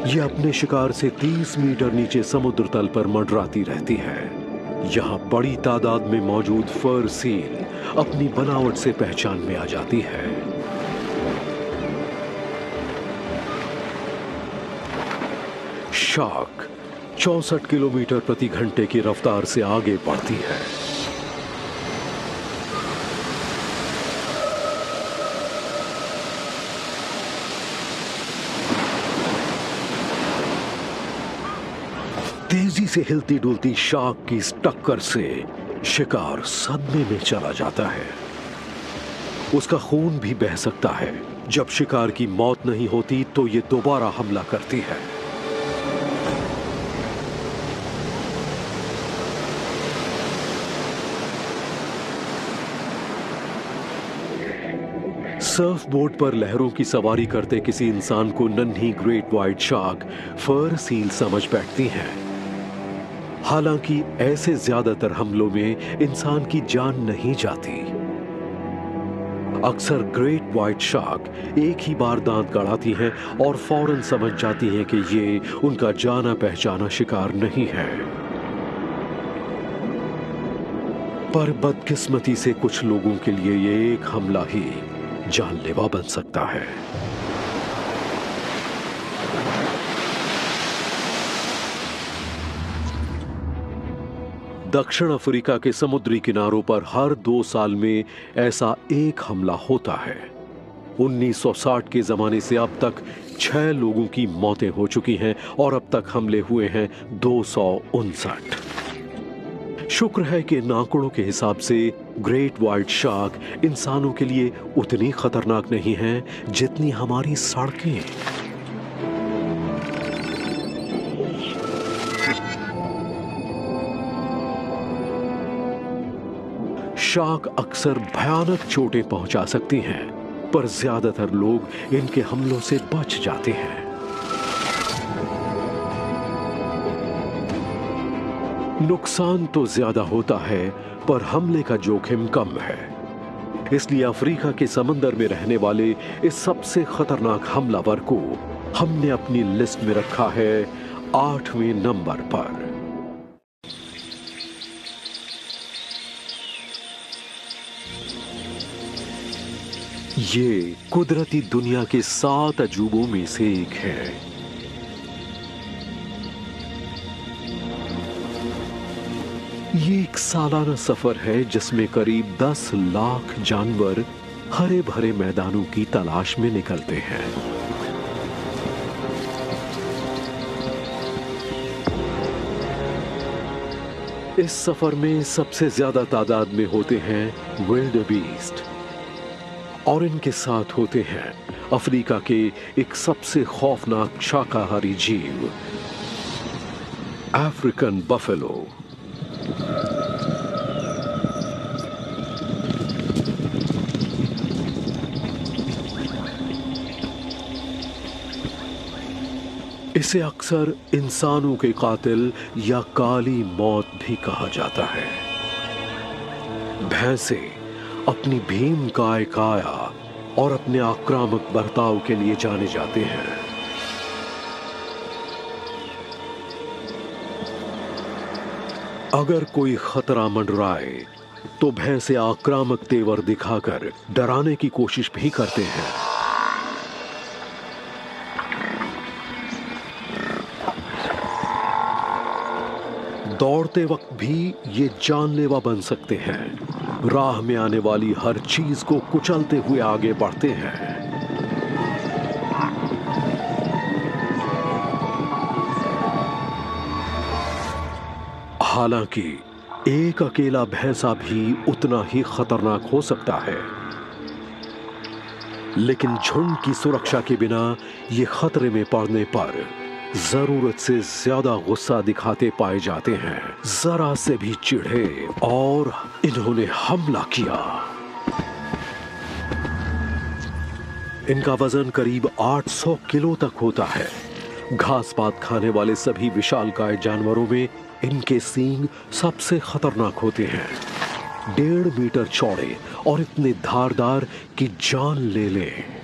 ये अपने शिकार से 30 मीटर नीचे समुद्र तल पर मंडराती रहती है। यहाँ बड़ी तादाद में मौजूद फर सील अपनी बनावट से पहचान में आ जाती है। शार्क 64 किलोमीटर प्रति घंटे की रफ्तार से आगे बढ़ती है। तेजी से हिलती डुलती शार्क की इस टक्कर से शिकार सदमे में चला जाता है। उसका खून भी बह सकता है। जब शिकार की मौत नहीं होती तो ये दोबारा हमला करती है। सर्फ बोर्ड पर लहरों की सवारी करते किसी इंसान को नन्ही great white shark fur seal समझ बैठती है। हालांकि ऐसे ज्यादातर हमलों में इंसान की जान नहीं जाती। अक्सर ग्रेट व्हाइट शार्क एक ही बार दांत गड़ाती हैं और फौरन समझ जाती हैं कि ये उनका जाना पहचाना शिकार नहीं है। पर बदकिस्मती से कुछ लोगों के लिए ये एक हमला ही जानलेवा बन सकता है। दक्षिण अफ्रीका के समुद्री किनारों पर हर 2 साल में ऐसा एक हमला होता है। 1960 के जमाने से अब तक 6 लोगों की मौतें हो चुकी हैं और अब तक हमले हुए हैं 259। शुक्र है कि इन आंकड़ों के हिसाब से ग्रेट व्हाइट शार्क इंसानों के लिए उतनी खतरनाक नहीं है जितनी हमारी सड़कें। शार्क अक्सर भयानक चोटें पहुंचा सकती हैं, पर ज्यादातर लोग इनके हमलों से बच जाते हैं। नुकसान तो ज्यादा होता है, पर हमले का जोखिम कम है। इसलिए अफ्रीका के समंदर में रहने वाले इस सबसे खतरनाक हमलावर को हमने अपनी लिस्ट में रखा है 8वें नंबर पर। ये कुदरती दुनिया के 7 अजूबों में से एक है। ये एक सालाना सफर है जिसमें करीब 10 लाख जानवर हरे भरे मैदानों की तलाश में निकलते हैं। इस सफर में सबसे ज्यादा तादाद में होते हैं विल्डबीस्ट और इनके साथ होते हैं अफ्रीका के एक सबसे खौफनाक शाकाहारी जीव अफ्रीकन बफेलो। इसे अक्सर इंसानों के कातिल या काली मौत भी कहा जाता है। भैंसे अपनी भीमकाय काया और अपने आक्रामक बर्ताव के लिए जाने जाते हैं। अगर कोई खतरा मंडराए तो भैंसे आक्रामक तेवर दिखाकर डराने की कोशिश भी करते हैं। दौड़ते वक्त भी ये जानलेवा बन सकते हैं। राह में आने वाली हर चीज को कुचलते हुए आगे बढ़ते हैं। हालांकि एक अकेला भैंसा भी उतना ही खतरनाक हो सकता है, लेकिन झुंड की सुरक्षा के बिना ये खतरे में पड़ने पर जरूरत से ज्यादा गुस्सा दिखाते पाए जाते हैं। जरा से भी चिढ़े और इन्होंने हमला किया। इनका वजन करीब 800 किलो तक होता है। घास पात खाने वाले सभी विशालकाय जानवरों में इनके सींग सबसे खतरनाक होते हैं। 1.5 मीटर चौड़े और इतने धारदार कि जान ले लें।